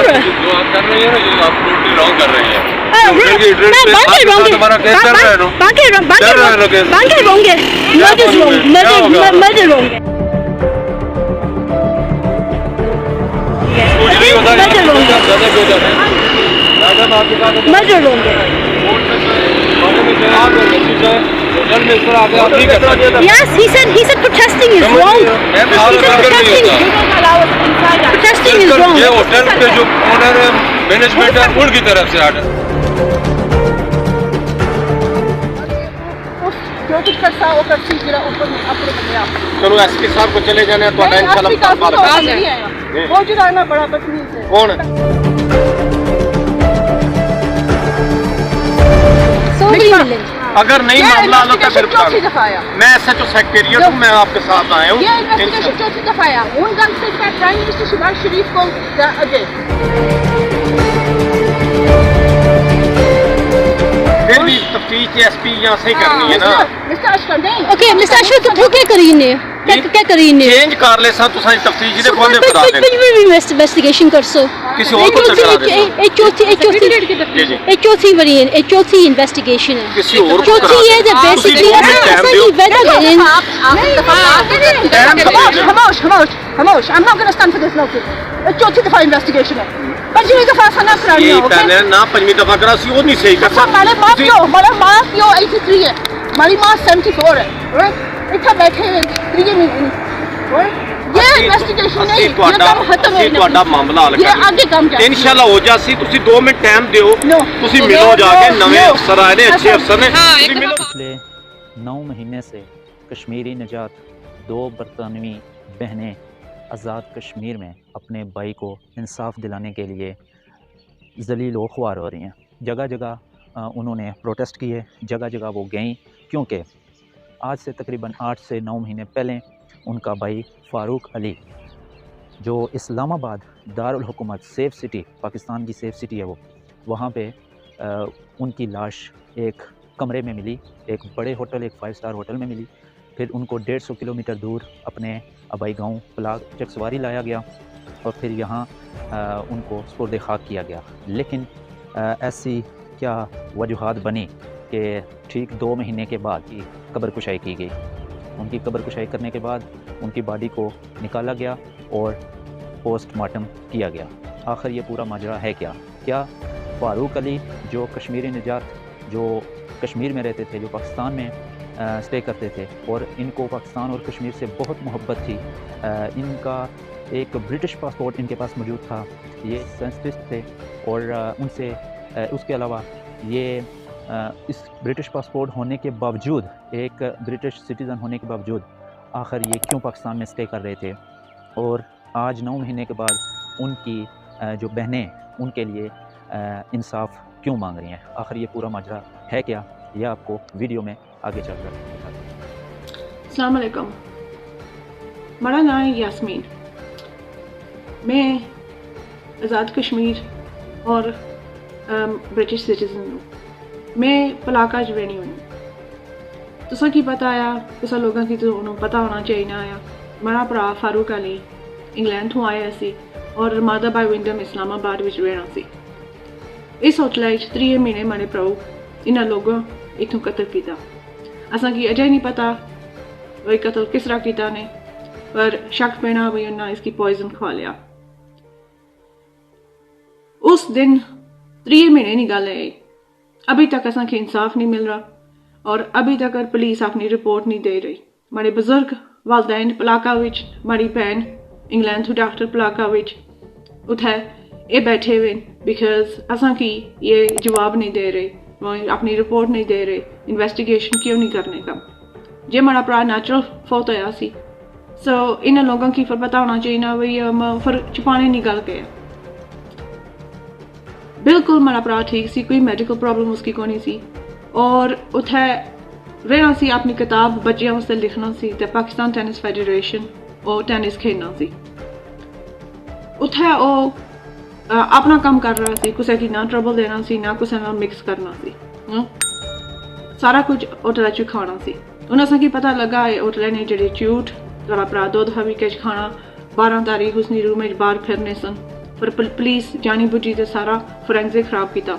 रहा है? जो आप कर रही है ना, जो आप टोटली रॉन्ग कर रही है। तुम्हारा केस चल रहा है ना? चल रहा है ना केस? मर्डर रॉन्ग है। कुछ नहीं होता है। मर्डर रॉन्ग है। मर्डर रॉन्ग है। Yes, he said protesting is wrong. He said protesting is wrong. ये होटल के जो ओनर है, मैनेजमेंट है, उनकी तरफ से आर्डर। जो कुछ करता वो करती जरा ऊपर अपने बंदे आप। चलो एसपी साहब को चले जाने तो इंशाल्लाह बात करेंगे। वो जो रहना बड़ा बदतमीज है। कौन है? अगर नहीं मामला हल होता फिर मैं SHO सेक्रेटरिएट हूँ, मैं आपके साथ आया हूँ। ये इन्वेस्टिगेशन चौथी दफा आया। उन गन से प्राइम मिनिस्टर शहबाज शरीफ को अजय फिर भी तफ्तीश एसपी यहाँ से ही करनी है ना। मिस्टर अशफाक नहीं। ओके मिस्टर अशफाक तो क्या करीने? क्या करीने? चेंज कर ले सा तो सारी तफ्तीश दे कौन ने बता दे। इन्वेस्टिगेशन कर सो किसी और को चढ़ा दे। चौथी बड़ी है, चौथी इन्वेस्टिगेशन है। किसी और को चौथी ये जो बेसिकली खामोश I'm not going to stand for this notice. चौथी दफा इन्वेस्टिगेशन है। पंजवीं दफा सना करानी है। ओके ना पंजवीं दफा करा सी वो नहीं सही कर सकता। हमारे मां पियो 83 है, हमारी मां 74 है। राइट इतना बैठे हैं 3 महीने। ये इन्वेस्टिगेशन नहीं, ये काम खत्म है। ਤੁਹਾਡਾ ਮਾਮਲਾ ਹੱਲ ये आगे काम जाए इंशाल्लाह हो जासी। ਤੁਸੀਂ 2 ਮਿੰਟ ਟਾਈਮ ਦਿਓ, ਤੁਸੀਂ ਮਿਲੋ ਜਾके ਨਵੇਂ ਅਫਸਰ ਆਏ ਨੇ, अच्छे अफसर ने। ਤੁਸੀਂ ਮਿਲੋ। पिछले 9 महीने से कश्मीरी निजात 2 बरतानवी बहनें आज़ाद कश्मीर में अपने भाई को इंसाफ दिलाने के लिए ज़लील व ख्वार हो रही हैं। जगह जगह उन्होंने प्रोटेस्ट किए, जगह जगह वो गईं, क्योंकि आज से तकरीबन 8 से 9 महीने पहले उनका भाई फ़ारूक अली, जो इस्लामाबाद दारुल हुकूमत सेफ़ सिटी, पाकिस्तान की सेफ़ सिटी है वो, वहाँ पे उनकी लाश एक कमरे में मिली, एक बड़े होटल, एक 5 स्टार होटल में मिली। फिर उनको 150 किलोमीटर दूर अपने आबाई गांव पलाग चकसवारी लाया गया और फिर यहाँ उनको सुपुर्द खाक किया गया। लेकिन ऐसी क्या वजूहात बनी कि ठीक 2 महीने के बाद ही कब्र कुशाई की गई। उनकी कब्र कुशाई करने के बाद उनकी बॉडी को निकाला गया और पोस्टमार्टम किया गया। आखिर ये पूरा माजरा है क्या? क्या फ़ारूक अली जो कश्मीरी निजात, जो कश्मीर में रहते थे, जो पाकिस्तान में स्टे करते थे और इनको पाकिस्तान और कश्मीर से बहुत मोहब्बत थी, इनका एक ब्रिटिश पासपोर्ट इनके पास मौजूद था, ये सेंसिटिव थे और उनसे उसके अलावा ये इस ब्रिटिश पासपोर्ट होने के बावजूद, एक ब्रिटिश सिटीज़न होने के बावजूद आखिर ये क्यों पाकिस्तान में स्टे कर रहे थे? और आज 9 महीने के बाद उनकी जो बहनें उनके लिए इंसाफ क्यों मांग रही हैं? आखिर ये पूरा माजरा है क्या? ये आपको वीडियो में आगे चलकर दिखाते हैं। अस्सलाम वालेकुम, मेरा नाम है यास्मीन। मैं आज़ाद कश्मीर और ब्रिटिश सिटीज़न हूँ। मैं पलाका जवेनी हूँ। तुसा की पता आया, तुसा लोगों की तो पता होना चाहिए ना आया। मेरा भरा फारूक अली इंग्लैंड तो आया सी और रमादा बाई विंडम इस्लामाबाद विच रहना सी। इस होटल 3 महीने मेरे भ्राऊ इन्होंने लोगों इतों कतल किया। असा की अजय नहीं पता वही कतल किस तरह किया ने, पर शक पैना भी उन्हें इसकी पॉइजन खवा लिया। उस दिन 3 महीने की गल है, अभी तक असा के इंसाफ नहीं मिल रहा और अभी तक पुलिस अपनी रिपोर्ट नहीं दे रही। हमारे बुजुर्ग वालदैन पलाका विच, हमारी भैन इंग्लैंड तो डॉक्टर पलाका विच उठे ये बैठे हुए बिकॉज असा की ये जवाब नहीं दे रहे, अपनी रिपोर्ट नहीं दे रहे, इन्वेस्टिगेशन क्यों नहीं करने का। जे हमारा भरा नेचुरल फौत होया सी, सो इन लोगों की फिर पता होना चाहिए ना भाई फिर छुपाने निकल गए। बिल्कुल हमारा भरा ठीक सी, कोई मेडिकल प्रॉब्लम उसकी को नहीं सी और उठे रहना सी, अपनी किताब बच्चियों वास्ते लिखना सी ते पाकिस्तान टेनिस फेडरेशन और टेनिस खेलना सी। उठे ओ अपना काम कर रहा सी, किसी की ना ट्रबल देना सी, ना किसी नाल मिक्स करना सी, सारा कुछ होटल च खाना सी। उन्हें असा की पता लगा है होटल ने जेडे झूठ थोड़ा भरा 2 दफा वीक खाना 12 तारीख उसनी रूम बाहर फिरने सन, पर पुलिस जानी बुझी ते सारा फोरेंसिक खराब किया।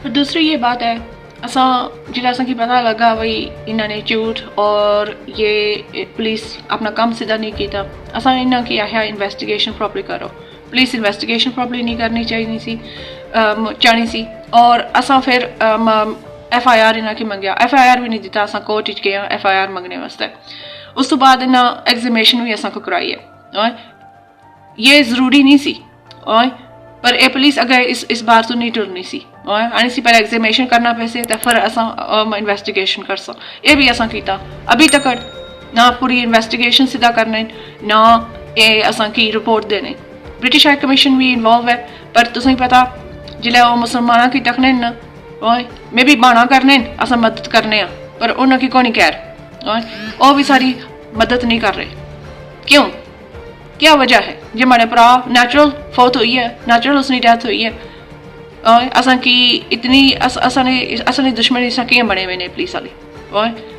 फिर दूसरी ये बात है असा जिला असा की पता लगा भाई इन्होंने झूठ और ये पुलिस अपना काम सीधा नहीं किया, असा इन्होंने की आया इन्वेस्टिगेशन प्रॉपरली करो। पुलिस इन्वेस्टिगेशन प्रॉपरली नहीं करनी चाहिए सी और असा फिर FIR इन्होंने की मंगया, FIR भी नहीं दिता, असा कोर्ट गए FIR मंगने वास्ते। उस तो बाद इन्हें एग्जीबिशन भी असा को कराई है। ये ज़रूरी नहीं सी पर ए पुलिस अगर इस बार तो नहीं टुरनी सी आनी सी पहले एग्जीबिशन करना पैसे तो फिर असा इन्वेस्टिगेशन कर सा। ये भी असा किया अभी तक ना पूरी इन्वेस्टिगेशन सीधा करने ना ये असा की रिपोर्ट देने। ब्रिटिश हाई कमीशन भी इन्वॉल्व है पर तुसें पता जिले वो मुसलमाना की तकने न मे भी बाना करने असा मदद करने पर उन्होंने को नहीं कह वो भी सारी मदद नहीं कर रहे। क्यों, क्या वजह है? जो हमारे भरा नेचुरल फौत हुई है, नेचुरल उसकी डेथ हुई है। असा की इतनी असने दुश्मनी से किए बने हुए ने पुलिस वाले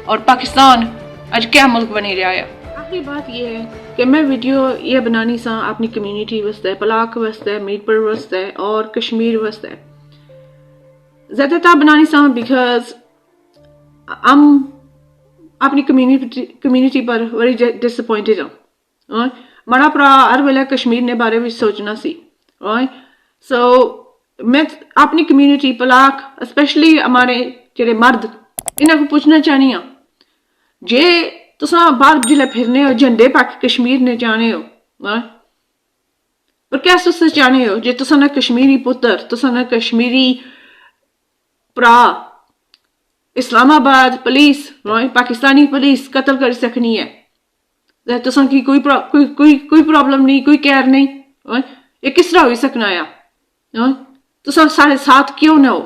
और पाकिस्तान अज क्या मुल्क बनी रहा है। आखिरी बात ये है कि मैं वीडियो ये बनानी सा अपनी कम्यूनिटी वास्ते, पलाक वास्ते, मीरपुर वास्ते और कश्मीर वास्ते ज़्यादातर बनानी सा बिकॉज हम अपनी कम्यूनिटी पर बड़ी डिसअपॉइंटेड हाँ। माड़ा भरा हर वेले कश्मीर ने बारे में सोचना सी सो मैं अपनी कम्यूनिटी पलाक स्पेशली हमारे जेडे मर्द इन्होंने को पूछना चाहनी हाँ जे तुसा बाहर जिले फिरने हो झंडे पाके कश्मीर ने जाने हो पर क्या तुस चाहने हो जे तुसा ना कश्मीरी पुत्र तुसा ना कश्मीरी भरा इस्लामाबाद पुलिस पाकिस्तानी पुलिस कत्ल कर सकनी है तुसा की कोई प्रॉब्लम नहीं, कोई केयर नहीं, ये किस तरह हो सकना है? तुसा सारे साथ क्यों ना हो?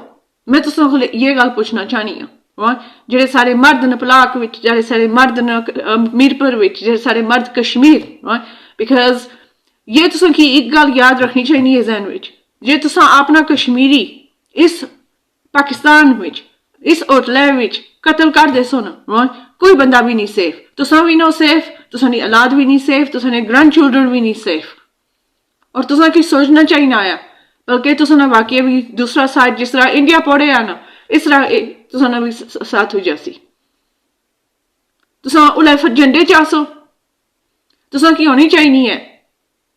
मैं तुसा को ये गल पूछना चाहनी हाँ जेडे सारे मर्द न पलाक विच, जेडे सारे मर्द न मीरपुर विच, जेडे सारे मर्द कश्मीर बिकॉज ये तुसा की एक गल याद रखनी चाहिए जहन विच जे तुसा अपना कश्मीरी इस पाकिस्तान विच इस होटल विच कत्ल कर दे सो ना कोई बंदा भी नहीं सेफ, तुसा भी नो सेफ, तुसानी औलाद भी नहीं सेफ, तुसाने ग्रैंड चिल्ड्रन भी नहीं सेफ और तुसा की सोचना चाहिए ना आया बल्कि तुसा ना वाकई भी दूसरा साइड जिस तरह इंडिया पड़े आ ना इस तरह तुसा ना भी साथ हो जासी। तुसा उले फिर झंडे चासो तुसा की होनी चाहिए है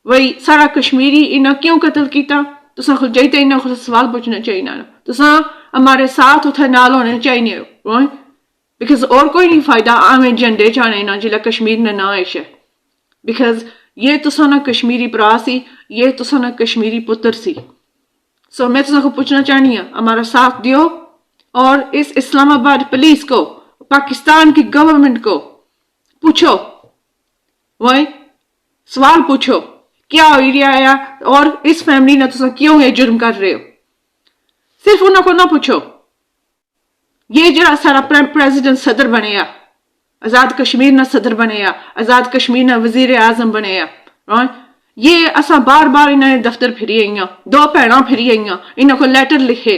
वही सारा कश्मीरी इन्हें क्यों कत्ल किया तुसा खुद जाइए इन्हें खुद सवाल पूछना चाहिए ना तुसा हमारे साथ उठे नाल होने चाहिए बिकॉज और कोई नहीं फायदा आमे झंडे चाने ना जिला कश्मीर ने ना आयश है बिकॉज ये तुसा ना कश्मीरी भरा सी, ये तुसा ना कश्मीरी पुत्र सी। सो मैं तुसा को पूछना चाहनी हूँ हमारा साथ दियो और इस इस्लामाबाद पुलिस को पाकिस्तान की गवर्नमेंट को पूछो वही सवाल पूछो क्या हो रहा है और इस फैमिली ने तुसा क्यों ये जुर्म कर रहे हो। सिर्फ उन्होंने को ना पूछो ये जरा सारा प्रेसिडेंट सदर बने आजाद कश्मीर ना सदर बने आजाद कश्मीर ना वजीर आजम बने ये असा बार बार इन्होंने दफ्तर फिरी आई दो भैन फिरी आई इन्होंने को लेटर लिखे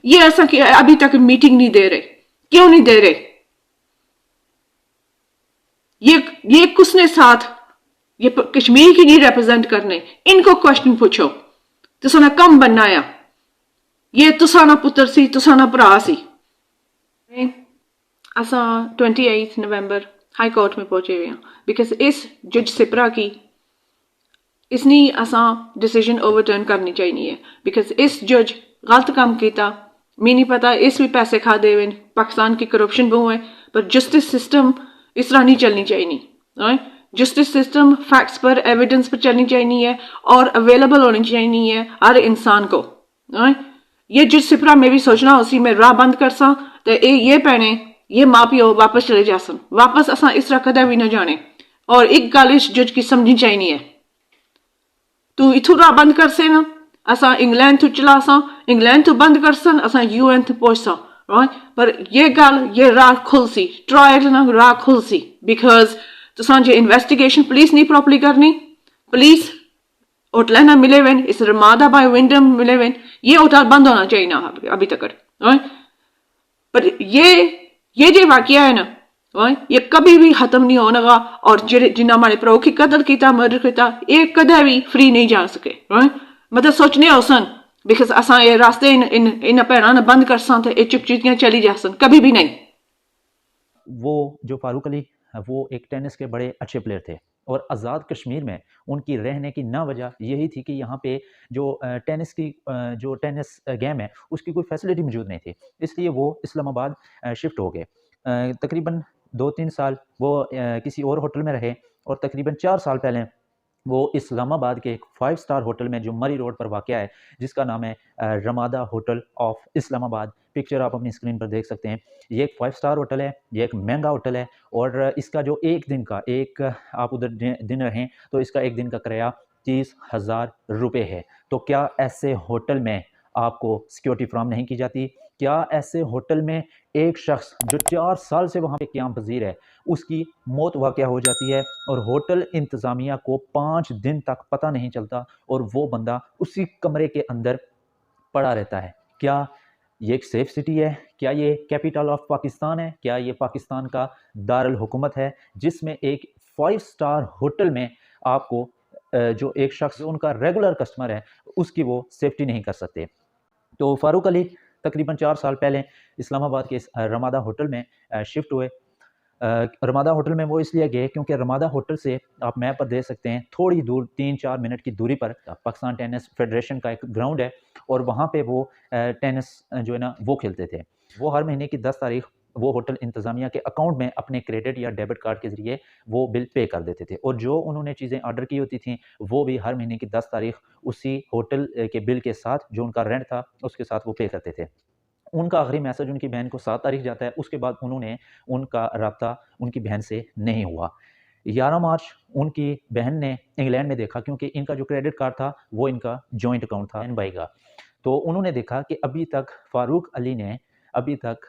ये असा अभी तक मीटिंग नहीं दे रहे। क्यों नहीं दे रहे? ये किसने साथ ये कश्मीर की नहीं रिप्रेजेंट करने, इनको क्वेश्चन पूछो तुसा कम बनना आ ये तुसा ना पुत्र सी तुसा ना भरा सी। असा 28 नवंबर हाई कोर्ट में पहुंचे हुए हैं बिकॉज इस जज सिपरा की इसने असा डिसीजन ओवरटर्न करनी चाहिए बिकॉज इस जज गलत काम किया मैं नहीं पता इस भी पैसे खा दे पाकिस्तान की करप्शन बहु है पर जस्टिस सिस्टम इस तरह नहीं चलनी चाहिए। जस्टिस सिस्टम फैक्ट्स पर एविडेंस पर चलनी चाहिए और अवेलेबल होनी चाहिए हर इंसान को। ये जज सिपरा में भी सोचना उसी में राह बंद कर सा तो ये भैने ये माँ प्यो वापस चले जा सन वापस असा इस तरह कदा भी ना जाने। और एक गल इस जज की समझनी चाहिए तू इथू राह बंद कर से ना असा इंग्लैंड तो चला सा इंग्लैंड तो बंद कर सन असा UN तो पहुंच सा पर ये गल ये राह खुल सी ट्रायल ना राह खुल सी बिकॉज तुसा जो इन्वेस्टिगेशन पुलिस नहीं प्रॉपरली करनी पुलिस होटल ना मिले वन इस रमादा बाय विंडम मिले वन ये होटल बंद होना चाहिए ना अभी तक पर ये जो वाकया है ना ये कभी भी खत्म नहीं होगा और जिन्हें हमारे प्रो की कदर किया मर्डर किया ये कदे भी फ्री नहीं जा सके मतलब सोचने हो सन बिकॉज असा ये रास्ते इन भैन बंद कर सन तो चुप चुपियां चली जा सन कभी भी नहीं। वो जो फारूक अली वो एक टेनिस के बड़े अच्छे प्लेयर थे और आज़ाद कश्मीर में उनकी रहने की ना वजह यही थी कि यहाँ पे जो टेनिस गेम है उसकी कोई फैसिलिटी मौजूद नहीं थी, इसलिए वो इस्लामाबाद शिफ्ट हो गए। तकरीबन 2-3 साल वो किसी और होटल में रहे और तकरीबन 4 साल पहले वो इस्लामाबाद के एक 5 स्टार होटल में जो मरी रोड पर वाक़या है जिसका नाम है Ramada hotel of Islamabad. Picture आप अपनी स्क्रीन पर देख सकते हैं। ये एक 5 स्टार होटल है, ये एक महंगा होटल है और इसका जो एक दिन का आप उधर दिन रहें तो इसका एक दिन का किराया 30,000 रुपये है। तो क्या ऐसे होटल में आपको सिक्योरिटी फ्राहम नहीं की जाती? क्या ऐसे होटल में एक शख्स जो 4 साल से वहाँ पे क़याम पज़ीर है उसकी मौत वाक़या हो जाती है और होटल इंतज़ामिया को 5 दिन तक पता नहीं चलता और वो बंदा उसी कमरे के अंदर पड़ा रहता है? क्या ये एक सेफ सिटी है? क्या ये कैपिटल ऑफ पाकिस्तान है? क्या ये पाकिस्तान का दारुल हुकूमत है जिसमें एक 5 स्टार होटल में आपको जो एक शख्स उनका रेगुलर कस्टमर है उसकी वो सेफ्टी नहीं कर सकते? तो फारूक अली तकरीबन 4 साल पहले इस्लामाबाद के इस रमादा होटल में शिफ्ट हुए। रमादा होटल में वो इसलिए गए क्योंकि रमादा होटल से आप मैप पर देख सकते हैं थोड़ी दूर 3-4 मिनट की दूरी पर पाकिस्तान टेनिस फेडरेशन का एक ग्राउंड है और वहाँ पे वो टेनिस जो है ना वो खेलते थे। वो हर महीने की 10 तारीख वो होटल इंतज़ामिया के अकाउंट में अपने क्रेडिट या डेबिट कार्ड के ज़रिए वो बिल पे कर देते थे और जो उन्होंने चीज़ें ऑर्डर की होती थी वो भी हर महीने की 10 तारीख उसी होटल के बिल के साथ जो उनका रेंट था उसके साथ वो पे करते थे। उनका आखिरी मैसेज उनकी बहन को 7 तारीख जाता है, उसके बाद उनका राब्ता उनकी बहन से नहीं हुआ। 11 मार्च उनकी बहन ने इंग्लैंड में देखा क्योंकि इनका जो क्रेडिट कार्ड था वो इनका जॉइंट अकाउंट था बहन भाई का। तो उन्होंने देखा कि अभी तक फारूक अली ने अभी तक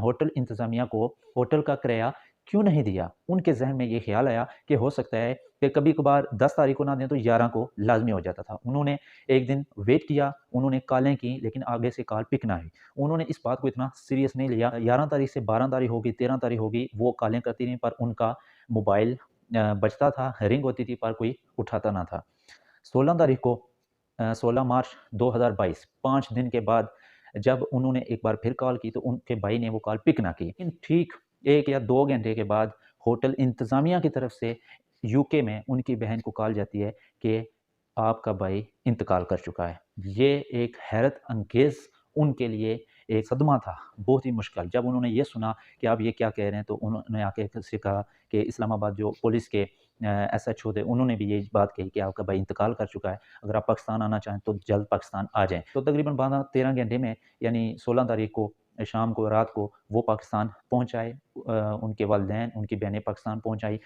होटल इंतज़ामिया को होटल का किराया क्यों नहीं दिया? उनके ज़हन में ये ख़्याल आया कि हो सकता है कि कभी-कभार 10 तारीख को ना दें तो 11 को लाज़मी हो जाता था। उन्होंने एक दिन वेट किया, उन्होंने कॉलें की लेकिन आगे से कॉल पिक ना हुई। उन्होंने इस बात को इतना सीरियस नहीं लिया। 11 तारीख से 12 तारीख हो गई, 13 तारीख हो गई, वो कॉलें करती रहीं पर उनका मोबाइल बजता था, रिंग होती थी पर कोई उठाता ना था। 16 तारीख को 16 मार्च 2022 5 दिन के बाद जब उन्होंने एक बार फिर कॉल की तो उनके भाई ने वो कॉल पिक ना की। लेकिन ठीक 1 या 2 घंटे के बाद होटल इंतज़ामिया की तरफ से यूके में उनकी बहन को कॉल जाती है कि आपका भाई इंतकाल कर चुका है। ये एक हैरत अंगेज़ उनके लिए एक सदमा था, बहुत ही मुश्किल। जब उन्होंने ये सुना कि आप ये क्या कह रहे हैं तो उन्होंने आके से कहा कि इस्लामाबाद जो पुलिस के एसएचओ थे उन्होंने भी यही बात कही कि आपका भाई इंतकाल कर चुका है, अगर आप पाकिस्तान आना चाहें तो जल्द पाकिस्तान आ जाएँ। तो तकरीबन 12-13 घंटे में यानी 16 तारीख को शाम को रात को वो पाकिस्तान पहुँच आए। उनके वालिदैन, उनकी बहनें पाकिस्तान पहुँच आई।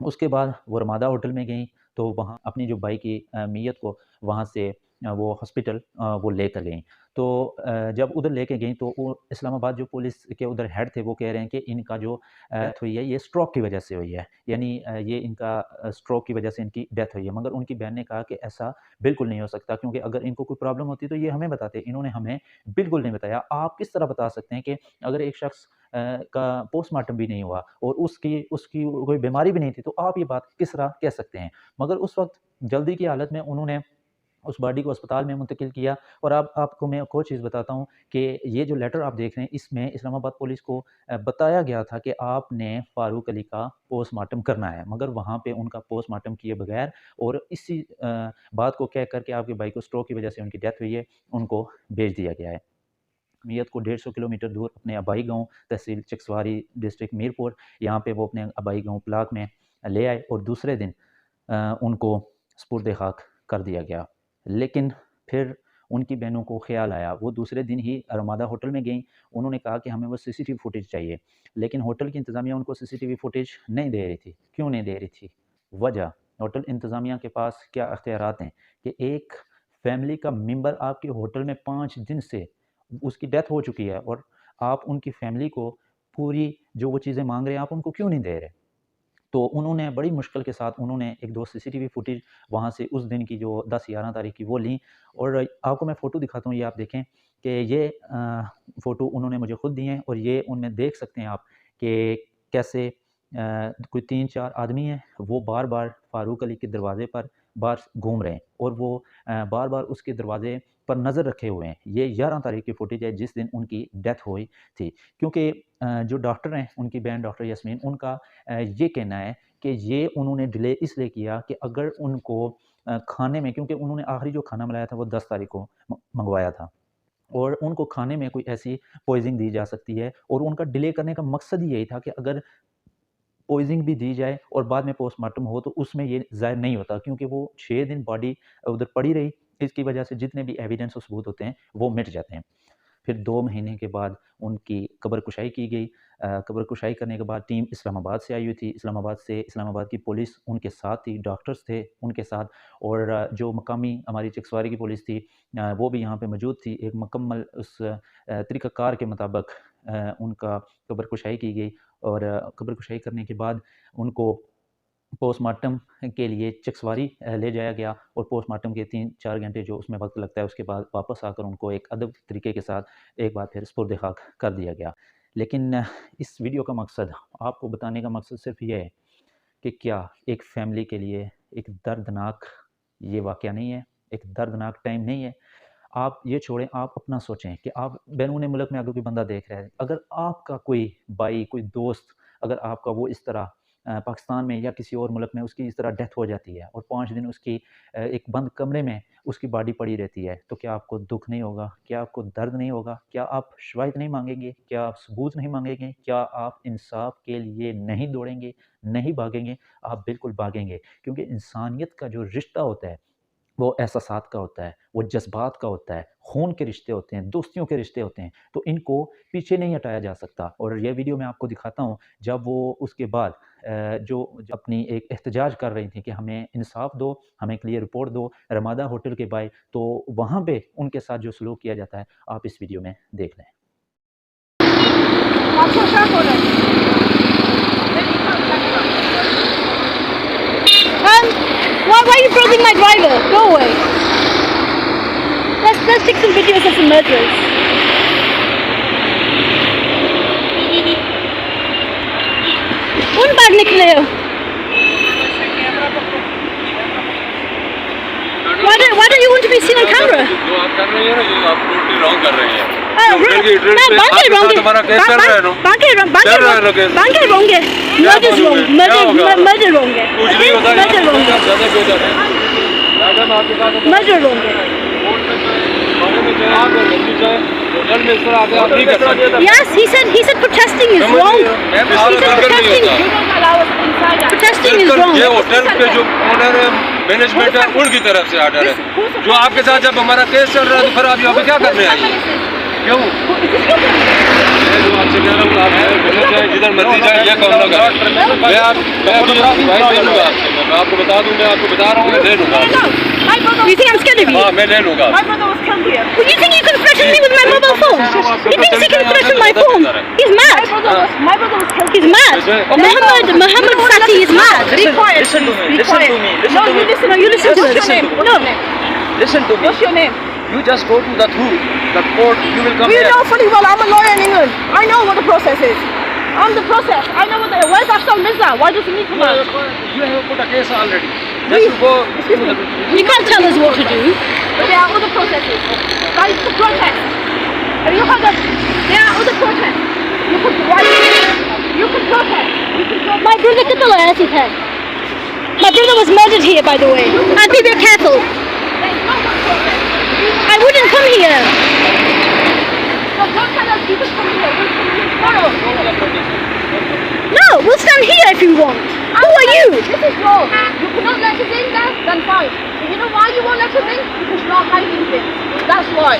उसके बाद वो रमादा होटल में गईं तो वहाँ अपनी जो भाई की मैयत को वहाँ से वो हॉस्पिटल वो लेकर गईं। तो जब उधर लेके गईं तो वो इस्लामाबाद जो पुलिस के उधर हेड थे वो कह रहे हैं कि इनका जो डेथ हुई है ये स्ट्रोक की वजह से हुई है, यानी ये इनका स्ट्रोक की वजह से इनकी डेथ हुई है। मगर उनकी बहन ने कहा कि ऐसा बिल्कुल नहीं हो सकता क्योंकि अगर इनको कोई प्रॉब्लम होती तो ये हमें बताते, इन्होंने हमें बिल्कुल नहीं बताया। आप किस तरह बता सकते हैं कि अगर एक शख्स का पोस्टमार्टम भी नहीं हुआ और उसकी उसकी कोई बीमारी भी नहीं थी तो आप ये बात किस तरह कह सकते हैं? मगर उस वक़्त जल्दी की हालत में उन्होंने उस बॉडी को अस्पताल में मुंतकिल किया। और अब आपको मैं एक और चीज़ बताता हूँ कि ये जो लेटर आप देख रहे हैं इसमें इस्लामाबाद पुलिस को बताया गया था कि आपने फारूक अली का पोस्टमार्टम करना है, मगर वहाँ पे उनका पोस्टमार्टम किए बगैर और इसी बात को कह कर के आपके भाई को स्ट्रोक की वजह से उनकी डेथ हुई है, उनको भेज दिया गया है। मैयत को 150 किलोमीटर दूर अपने आबाई गाँव तहसील चकसवारी डिस्ट्रिक्ट मीरपुर यहाँ पे वो अपने आबाई गाँव पलाक में ले आए और दूसरे दिन उनको सुपुर्द खाक कर दिया गया। लेकिन फिर उनकी बहनों को ख़्याल आया, वो दूसरे दिन ही रमादा होटल में गईं। उन्होंने कहा कि हमें वो सीसीटीवी फुटेज चाहिए, लेकिन होटल की इंतज़ामिया उनको सीसीटीवी फुटेज नहीं दे रही थी। क्यों नहीं दे रही थी? वजह होटल इंतज़ामिया के पास क्या अख्तियारात हैं कि एक फैमिली का मेंबर आपके होटल में 5 दिन से उसकी डेथ हो चुकी है और आप उनकी फैमिली को पूरी जो वो चीज़ें माँग रहे हैं आप उनको क्यों नहीं दे रहे? तो उन्होंने बड़ी मुश्किल के साथ उन्होंने 1-2 सीसीटीवी फुटेज वहाँ से उस दिन की जो 10-11 तारीख की वो ली और आपको मैं फ़ोटो दिखाता हूँ, ये आप देखें कि ये फ़ोटो उन्होंने मुझे खुद दी हैं और ये उनमें देख सकते हैं आप कि कैसे कोई 3-4 आदमी हैं, वो बार बार फ़ारूक अली के दरवाज़े पर बाहर घूम रहे हैं और वो बार बार उसके दरवाज़े पर नज़र रखे हुए हैं। ये 11 तारीख की फुटेज है जिस दिन उनकी डेथ हुई थी, क्योंकि जो डॉक्टर हैं, उनकी बहन डॉक्टर यास्मीन, उनका ये कहना है कि ये उन्होंने डिले इसलिए किया कि अगर उनको खाने में, क्योंकि उन्होंने आखिरी जो खाना मिलाया था वो 10 तारीख को मंगवाया था और उनको खाने में कोई ऐसी पॉइज़निंग दी जा सकती है, और उनका डिले करने का मकसद ही यही था कि अगर पॉइज़निंग भी दी जाए और बाद में पोस्टमार्टम हो तो उसमें ये ज़ाहिर नहीं होता, क्योंकि वो 6 दिन बॉडी उधर पड़ी रही, इसकी वजह से जितने भी एविडेंस और सबूत होते हैं वो मिट जाते हैं। फिर 2 महीने के बाद उनकी कब्र कुशाई की गई। कब्र कुशाई करने के बाद टीम इस्लामाबाद से आई हुई थी। इस्लामाबाद की पुलिस उनके साथ थी, डॉक्टर्स थे उनके साथ, और जो मकामी हमारी चकसवारी की पुलिस थी वो भी यहाँ पे मौजूद थी। एक मुकम्मल उस तरीक़ाकार के मुताबिक उनका कब्र कुशाई की गई, और कब्र कुशाई करने के बाद उनको पोस्टमार्टम के लिए चकसवारी ले जाया गया, और पोस्टमार्टम के 3-4 घंटे जो उसमें वक्त लगता है उसके बाद वापस आकर उनको एक अदब तरीके के साथ एक बार फिर सुपुर्द खाक कर दिया गया। लेकिन इस वीडियो का मकसद, आपको बताने का मकसद सिर्फ ये है कि क्या एक फ़ैमिली के लिए एक दर्दनाक ये वाक़या नहीं है, एक दर्दनाक टाइम नहीं है। आप ये छोड़ें, आप अपना सोचें कि आप बैरून मुल्क में अगर कोई बंदा देख रहा है, अगर आपका कोई भाई, कोई दोस्त, अगर आपका वो इस तरह पाकिस्तान में या किसी और मुल्क में उसकी इस तरह डेथ हो जाती है और 5 दिन उसकी एक बंद कमरे में उसकी बॉडी पड़ी रहती है, तो क्या आपको दुख नहीं होगा? क्या आपको दर्द नहीं होगा? क्या आप शवाहिद नहीं मांगेंगे? क्या आप सबूत नहीं मांगेंगे? क्या आप इंसाफ के लिए नहीं दौड़ेंगे, नहीं भागेंगे? आप बिल्कुल भागेंगे, क्योंकि इंसानियत का जो रिश्ता होता है वो एहसासात का होता है, वो जज़्बात का होता है, खून के रिश्ते होते हैं, दोस्तियों के रिश्ते होते हैं, तो इनको पीछे नहीं हटाया जा सकता। और ये वीडियो मैं आपको दिखाता हूँ, जब वो उसके बाद जो अपनी एक एहतजाज कर रही थी कि हमें इंसाफ दो, हमें क्लियर रिपोर्ट दो रमादा होटल के बाय, तो वहाँ पे उनके साथ जो सलूक किया जाता है, आप इस वीडियो में देख लें। आपको क्या हो रहा है? Why are you praising my driver? Go away. Let's take some videos of the murderers. उन बार निकले हो? Why don't you want to be seen on camera? जो आप कर रही हैं ना, जो आप टोटली रॉन्ग कर रही हैं। Yes, he said protesting is wrong. Protesting is wrong. ये होटल के जो ओनर मैनेजमेंट है उनकी तरफ से आर्डर है। जो आपके साथ जब हमारा केस चल रहा है तो फिर आप यहाँ पे क्या करने आई? क्यों? आपसे कह रहा हूँ, आप जिधर मर्जी जाए ये काम ना करें। मैं आपको बता दूँ, मैं आपको बता रहा हूँ, मैं ले लूँगा। You think I'm scared of you? हाँ, मैं ले लूँगा। My brother was killed here. Well, you think you can threaten me with my mobile phone? You think he can threaten my phone? He's mad. My brother was killed. He's mad. Muhammad Sati is mad. Be quiet. Listen to me. Be Listen quiet. to me. No, you listen. No, you listen to What's us. your name? No. Listen to me. What's your name? You just go to the court. You will come You here. know fully well I'm a lawyer in England. I know what the process is. I'm the process. I know what the... Where's Afshan Mirza? Why doesn't he come out? You have put a case already. Just to go. You can't tell us what to do. There are other processes. Guys, to protest. Have you heard of... There are other protests. You could protest. You could protest. My brother Qatl hai aisi hai. My brother was murdered here, by the way. And be very careful. I wouldn't come here. So don't tell us you could come here. We'll come here tomorrow. No, we'll stand here if you want. Who are you? This is wrong. You cannot let us in there, then fine. But you know why you won't let us in? Because you're hiding things. That's why.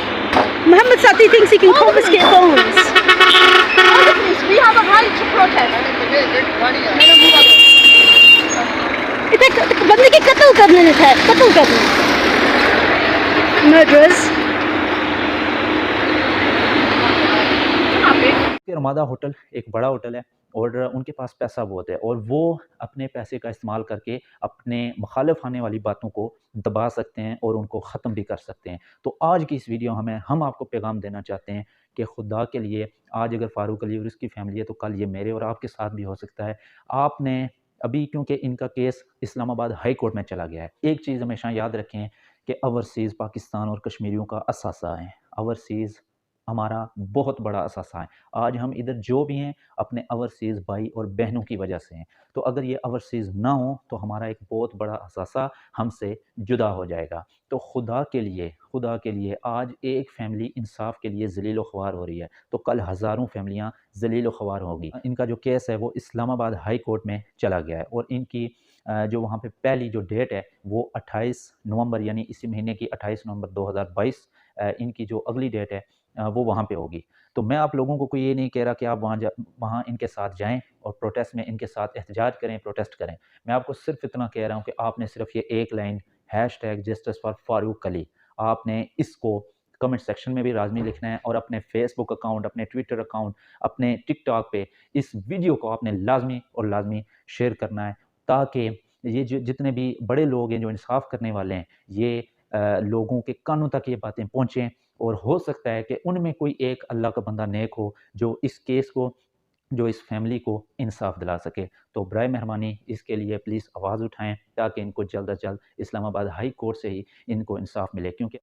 Muhammad Sati thinks he can confiscate phones. Honestly, we have a right to protest. इधर बंदे के कत्ल करने ने था, कत्ल करने। Murderers. Ramada hotel एक बड़ा होटल है और उनके पास पैसा बहुत है और वो अपने पैसे का इस्तेमाल करके अपने मुखालिफ आने वाली बातों को दबा सकते हैं और उनको ख़त्म भी कर सकते हैं। तो आज की इस वीडियो हम आपको पैगाम देना चाहते हैं कि खुदा के लिए आज अगर फ़ारूक अली और उसकी फैमिली है तो कल ये मेरे और आपके साथ भी हो सकता है। आपने अभी क्योंकि इनका केस इस्लामाबाद हाई कोर्ट में चला गया है, एक चीज़ हमेशा याद रखें कि ओवरसीज़ पाकिस्तान और कश्मीरियों का असासा है। ओवरसीज़ हमारा बहुत बड़ा असासा है। आज हम इधर जो भी हैं अपने ओवरसीज़ भाई और बहनों की वजह से हैं। तो अगर ये ओवरसीज़ ना हो तो हमारा एक बहुत बड़ा असासा हमसे जुदा हो जाएगा। तो खुदा के लिए आज एक फ़ैमिली इंसाफ के लिए ज़लील व ख्वार हो रही है तो कल हज़ारों फ़ैमिलियाँ ज़लील व ख्वार होगी। इनका जो केस है वो इस्लामाबाद हाई कोर्ट में चला गया है और इनकी जो वहाँ पे पहली जो डेट है वो 28 नवंबर यानी इसी महीने की 28 नवंबर 2022 इनकी जो अगली डेट है वो वहाँ पे होगी। तो मैं आप लोगों को कोई ये नहीं कह रहा कि आप वहाँ इनके साथ जाएँ और प्रोटेस्ट में इनके साथ एहतजाज करें, प्रोटेस्ट करें। मैं आपको सिर्फ़ इतना कह रहा हूँ कि आपने सिर्फ़ ये एक line #justice for Farooq Ali आपने इसको कमेंट सेक्शन में भी लाज़मी लिखना है और अपने फ़ेसबुक अकाउंट, अपने ट्विटर अकाउंट, अपने टिकटॉक पे इस वीडियो को आपने लाज़मी शेयर करना है ताकि ये जो जितने भी बड़े लोग हैं जो इंसाफ़ करने वाले हैं, ये लोगों के कानों तक ये बातें पहुँचें और हो सकता है कि उनमें कोई एक अल्लाह का बंदा नेक हो जो इस केस को, जो इस फैमिली को इंसाफ दिला सके। तो बराए मेहरबानी इसके लिए प्लीज़ आवाज़ उठाएँ ताकि इनको जल्द अज़ जल्द इस्लामाबाद हाई कोर्ट से ही इनको इंसाफ मिले क्योंकि